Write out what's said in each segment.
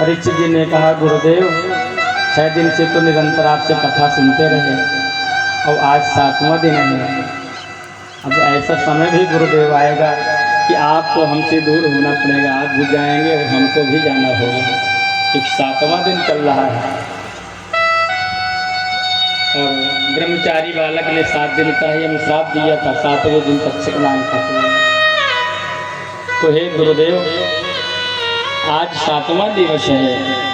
परीक्षित जी ने कहा, गुरुदेव 6 दिन से तो निरंतर आपसे कथा सुनते रहे और आज 7वां दिन है। अब ऐसा समय भी गुरुदेव आएगा कि आपको हमसे दूर होना पड़ेगा, आप भी जाएंगे और हमको भी जाना होगा, क्योंकि 7वां दिन चल रहा है। और ब्रह्मचारी बालक ने 7 दिन का ही हमें श्राप दिया था, 7वें दिन तक स्नान करते। तो हे गुरुदेव, आज 7वां दिवस है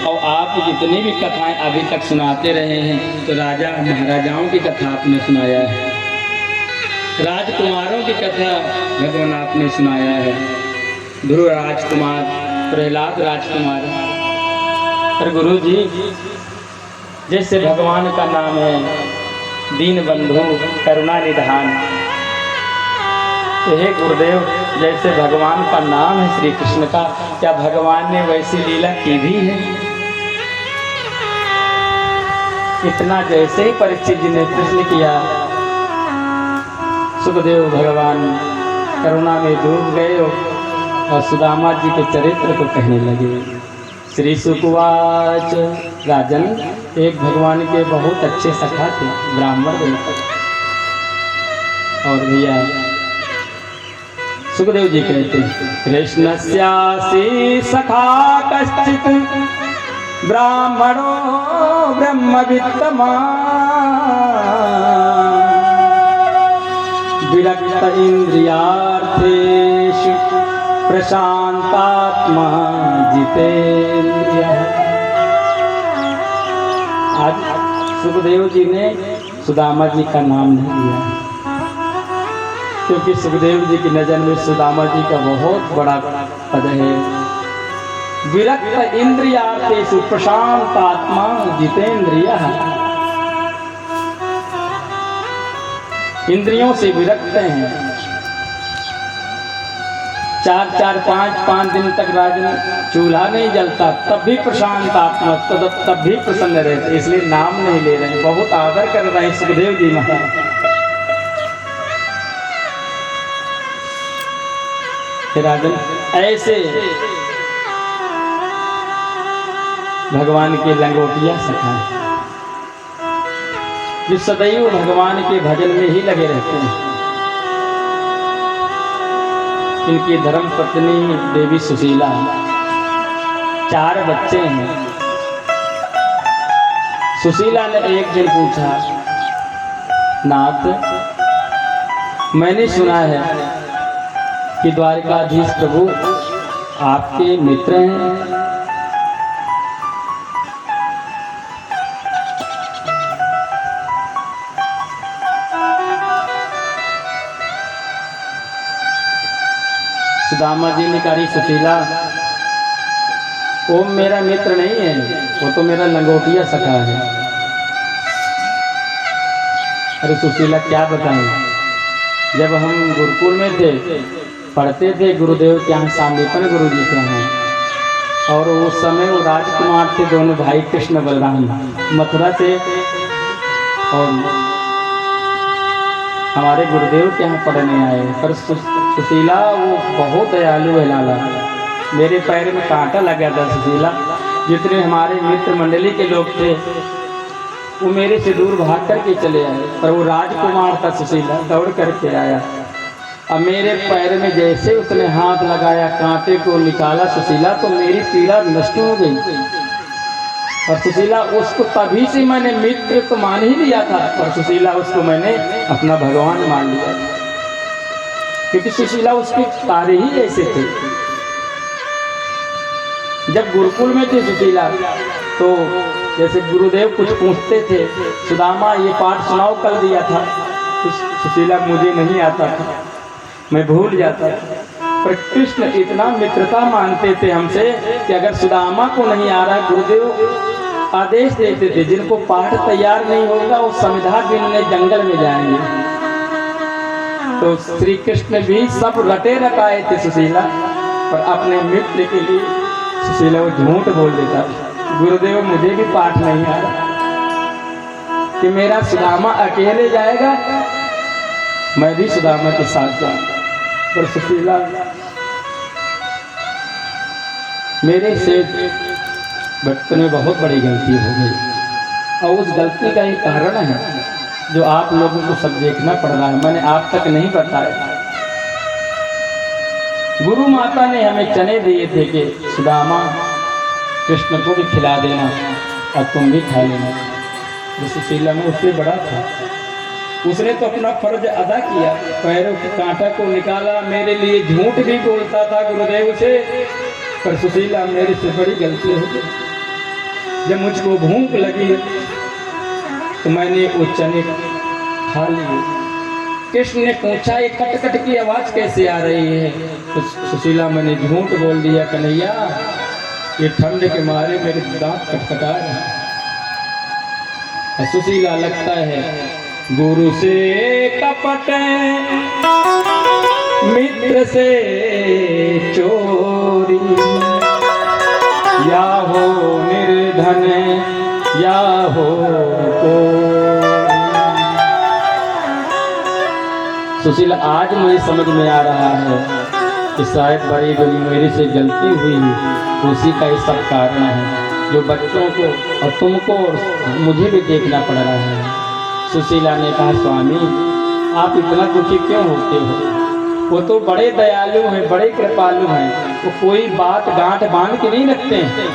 और आप जितनी भी कथाएं अभी तक सुनाते रहे हैं तो राजा महाराजाओं की कथा आपने सुनाया है, राजकुमारों की कथा भगवान आपने सुनाया है, ध्रुव राजकुमार, प्रहलाद राजकुमार। पर गुरु जी, जैसे भगवान का नाम है दीन बंधु करुणा निधान, तो हे गुरुदेव, जैसे भगवान का नाम है श्री कृष्ण का, क्या भगवान ने वैसी लीला की भी है? इतना जैसे ही परीक्षित जी ने प्रश्न किया, सुखदेव भगवान करुणा में डूब गए और सुदामा जी के चरित्र को कहने लगे। श्री सुकवाच, राजन, एक भगवान के बहुत अच्छे सखा थे, ब्राह्मण बनकर। और भैया सुखदेव जी कहते हैं, कृष्णस्यासि सखा कश्चित् ब्राह्मणो ब्रह्मवित्तमा विरक्त इंद्रियार्थेषु प्रशांतात्मा जितेन्द्रियः। आज सुखदेव जी ने सुदामा जी का नाम नहीं लिया, क्योंकि सुखदेव जी की नजर में सुदामा जी का बहुत बड़ा पद है। विरक्त इंद्रियार्थेषु प्रशांत आत्मा जितेन्द्रियः। इंद्रियों से विरक्त हैं। 4-5 दिन तक राजन चूल्हा नहीं जलता, तब भी प्रशांत आत्मा, तब भी प्रसन्न रहते, इसलिए नाम नहीं ले रहे हैं, बहुत आदर कर रहे हैं सुखदेव जी महाराज। राजन, ऐसे भगवान के लंगोटिया सखा जो सदैव भगवान के भजन में ही लगे रहते हैं। इनकी धर्म पत्नी देवी सुशीला, 4 बच्चे हैं। सुशीला ने एक दिन पूछा, नाथ, मैंने सुना है कि द्वारिकाधीश प्रभु आपके मित्र हैं। सुदामा जी ने कहा, सुशीला, वो मेरा मित्र नहीं है, वो तो मेरा लंगोटिया सखा है। अरे सुशीला, क्या बताएं, जब हम गुरुकुल में थे, पढ़ते थे गुरुदेव के यहाँ, सामीपन गुरु जी के यहाँ, और उस समय वो राजकुमार थे, दोनों भाई कृष्ण बलराम, मथुरा से, और हमारे गुरुदेव के यहाँ पढ़ने आए। पर सुशीला वो बहुत दयालु है लाला, मेरे पैर में कांटा लग गया था सुशीला। जितने हमारे मित्र मंडली के लोग थे वो मेरे से दूर भाग करके चले आए, पर वो राजकुमार था सुशीला, दौड़ करके आया। अब मेरे पैर में जैसे उसने हाथ लगाया, कांटे को निकाला सुशीला, तो मेरी पीड़ा नष्ट हो गई। और सुशीला, उसको तभी से मैंने मित्र तो मान ही लिया था, और सुशीला उसको मैंने अपना भगवान मान लिया था, क्योंकि सुशीला उसके कार्य ही ऐसे थे। जब गुरुकुल में थे सुशीला, तो जैसे गुरुदेव कुछ पूछते थे, सुदामा ये पाठ सुनाओ, कल दिया था, तो सुशीला, मुझे नहीं आता था, मैं भूल जाता था। पर कृष्ण इतना मित्रता मानते थे हमसे कि अगर सुदामा को नहीं आ रहा, गुरुदेव आदेश देते थे, जिनको पाठ तैयार नहीं होगा वो समिधा बिनने जंगल में जाएंगे। तो श्री कृष्ण भी सब रटे रटाए थे सुशीला, पर अपने मित्र के लिए सुशीला वो झूठ बोल देता, गुरुदेव मुझे भी पाठ नहीं आ रहा, कि मेरा सुदामा अकेले जाएगा, मैं भी सुदामा के साथ जाऊंगा। पर सुशीला, मेरे से बचपन में बहुत बड़ी गलती हो गई, और उस गलती का एक कारण है जो आप लोगों को सब देखना पड़ रहा है। मैंने आप तक नहीं बताया। गुरु माता ने हमें चने दिए थे कि सुदामा कृष्ण को भी खिला देना और तुम भी खा लेना। जो सुशीला में उससे बड़ा था, उसने तो अपना फर्ज अदा किया, पैरों के कांटा को निकाला, मेरे लिए झूठ भी बोलता था गुरुदेव से, पर सुशीला मेरे से बड़ी गलती हो गई। जब मुझको भूख लगी तो मैंने वो चने खा लिए। कृष्ण ने पूछा ये कट कट की आवाज कैसे आ रही है? तो सुशीला मैंने झूठ बोल दिया, कन्हैया ये ठंड के मारे मेरे दांत खटखटा रहे हैं। सुशीला लगता है गुरु से कपट मित्र से चोरी, या हो निर्धन या हो सुशीला, आज मुझे समझ में आ रहा है कि शायद बड़ी बड़ी मेरी से गलती हुई, उसी का ये सब कारण है जो बच्चों को और तुमको और मुझे भी देखना पड़ रहा है। सुशीला ने कहा स्वामी आप इतना दुखी क्यों होते हो? वो तो बड़े दयालु हैं, बड़े कृपालु हैं, वो कोई बात गांठ बांध के नहीं रखते हैं।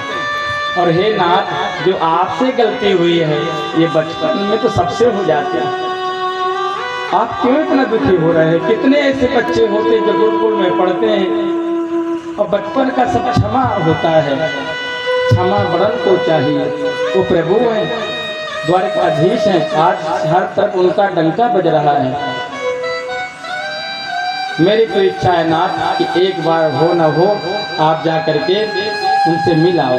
और हे नाथ, जो आपसे गलती हुई है ये बचपन में तो सबसे हो जाते हैं, आप क्यों इतना दुखी हो रहे हैं? कितने ऐसे बच्चे होते जो गुरुकुल में पढ़ते हैं और बचपन का सब क्षमा होता है। क्षमा बड़न को चाहिए। वो प्रभु हैं, द्वारकाधीश हैं, आज हर तरफ उनका डंका बज रहा है। मेरी तो इच्छा है नाथ कि एक बार हो न हो आप जा करके उनसे मिल आओ।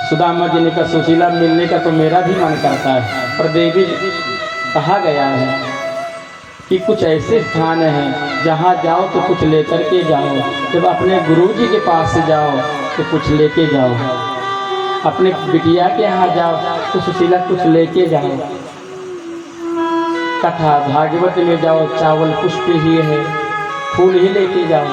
सुदामा जी ने कहा सुशीला मिलने का तो मेरा भी मन करता है, पर देवी कहा गया है कि कुछ ऐसे स्थान हैं जहाँ जाओ तो कुछ लेकर के जाओ। जब अपने गुरुजी के पास से जाओ तो कुछ लेके जाओ, अपने बिटिया के यहाँ जाओ तो सुशीला कुछ लेके जाओ। कथा भागवत में जाओ चावल पुष्प ही है, फूल ही लेके जाओ।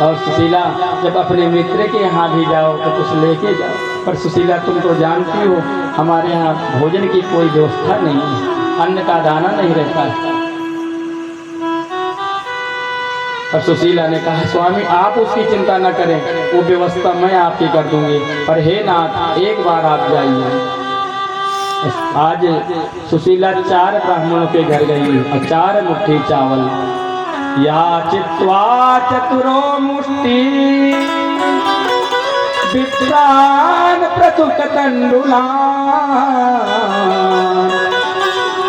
और सुशीला जब अपने मित्र के यहाँ भी जाओ तो कुछ लेके जाओ। पर सुशीला तुम तो जानती हो हमारे यहाँ भोजन की कोई व्यवस्था नहीं है, अन्न का दाना नहीं रहता है। और सुशीला ने कहा स्वामी आप उसकी चिंता न करें, वो व्यवस्था मैं आपकी कर दूंगी, पर हे नाथ एक बार आप जाइए। आज सुशीला 4 ब्राह्मणों के घर गई और 4 मुट्ठी चावल, या चित्वा चतुरो मुष्टि विप्रान प्रथुक तंडुला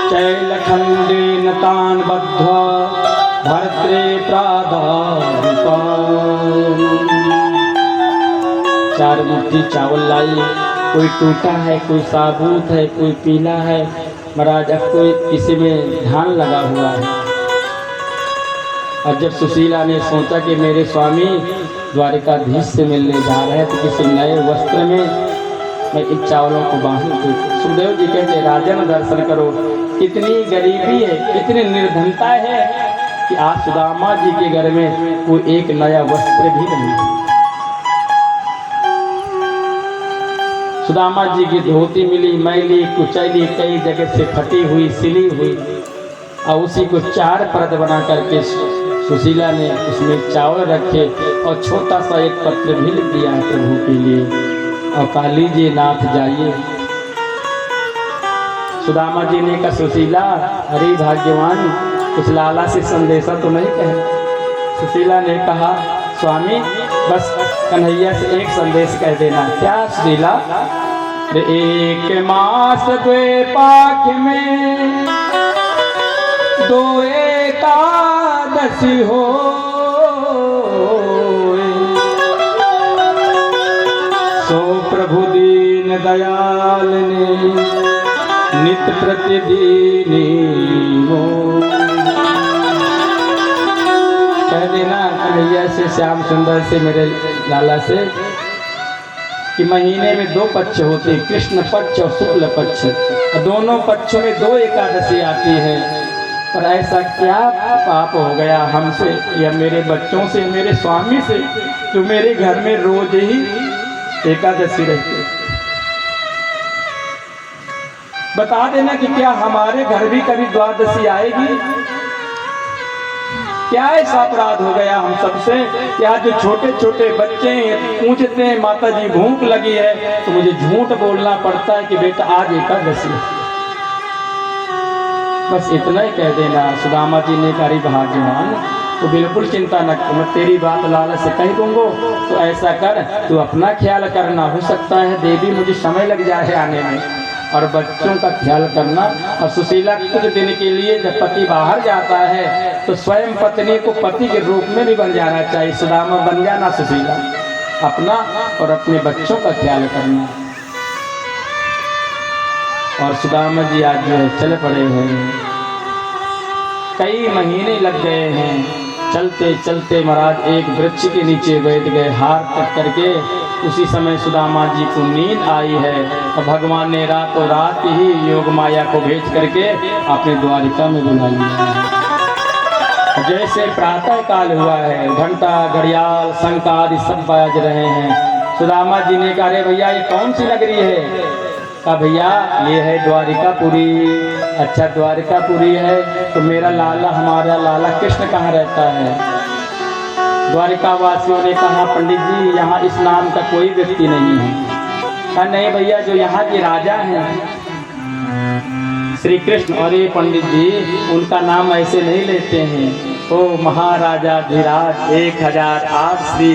चैलखंडेन तान बद्ध्वा भर्त्रे प्रादारूपा। 4 मुट्ठी चावल लाई, कोई टूटा है, कोई साबुत है, कोई पीला है, महाराज अब कोई किसी में ध्यान लगा हुआ है। और जब सुशीला ने सोचा कि मेरे स्वामी द्वारिकाधीश से मिलने जा रहे हैं तो किसी नए वस्त्र में मैं इन चावलों को बांधूं। तो सुखदेव जी कहते राजन दर्शन करो, कितनी गरीबी है, कितनी निर्धनता है कि आज सुदामा जी के घर में कोई एक नया वस्त्र भी नहीं है। सुदामा जी की धोती मिली मैली कुचैली, कई जगह से फटी हुई सिली हुई, और उसी को 4 परत बना करके सुशीला ने उसमें चावल रखे और छोटा सा एक पत्र भी लिख दिया है प्रभु के लिए, और कहा लीजिए नाथ जाइए। सुदामा जी ने कहा सुशीला अरे भाग्यवान, कुछ लाला से संदेशा तो नहीं कहे? सुशीला ने कहा स्वामी बस कन्हैया से एक संदेश कह देना। क्या सुशीला? 1 मास 2 पाख में 2 एकादशी हो, सो प्रभु दीन दयाल ने नित प्रतिदिनी हो। कह देना कन्हैया से, श्याम सुंदर से, मेरे लाला से कि महीने में 2 पक्ष होते हैं, कृष्ण पक्ष और शुक्ल पक्ष, और दोनों पक्षों में 2 एकादशी आती है। और ऐसा क्या पाप हो गया हमसे या मेरे बच्चों से, मेरे स्वामी से, जो मेरे घर में रोज ही एकादशी रहती। बता देना कि क्या हमारे घर भी कभी द्वादशी आएगी? क्या ऐसा अपराध हो गया हम सबसे? क्या जो छोटे छोटे बच्चे पूछते हैं माता जी भूख लगी है, तो मुझे झूठ बोलना पड़ता है कि बेटा आज एकादशी है। बस इतना ही कह देना। सुदामा जी ने कहा भाग्यवान, तो बिल्कुल चिंता न कर, मैं तेरी बात लालच से कह दूंगा। तो ऐसा कर, तू अपना ख्याल करना, हो सकता है देवी मुझे समय लग जाए आने में, और बच्चों का ख्याल करना। और सुशीला कुछ दिन के लिए जब पति बाहर जाता है तो स्वयं पत्नी को पति के रूप में भी बन जाना चाहिए। सुदामा बन जाना सुशीला, अपना और अपने बच्चों का ख्याल करना। और सुदामा जी आज जो है चल पड़े हैं। कई महीने लग गए हैं। चलते चलते महाराज एक वृक्ष के नीचे बैठ गए, हाथ तक करके। उसी समय सुदामा जी को नींद आई है और भगवान ने रातों रात ही योग माया को भेज करके अपने द्वारिका में बुला लिया। जैसे प्रातः काल हुआ है, घंटा घड़ियाल शंख आदि सब बाज रहे हैं। सुदामा जी ने कहा, अरे भैया ये कौन सी नगरी है? कहा भैया ये है द्वारिकापुरी। अच्छा द्वारिकापुरी है, तो मेरा लाला, हमारा लाला कृष्ण कहाँ रहता है? द्वारिका वासियों ने कहा, पंडित जी यहाँ इस नाम का कोई व्यक्ति नहीं है। कहा नहीं भैया, जो यहाँ के राजा हैं श्री कृष्ण, और ये पंडित जी उनका नाम ऐसे नहीं लेते हैं। ओ महाराजा धीराज 1008 श्री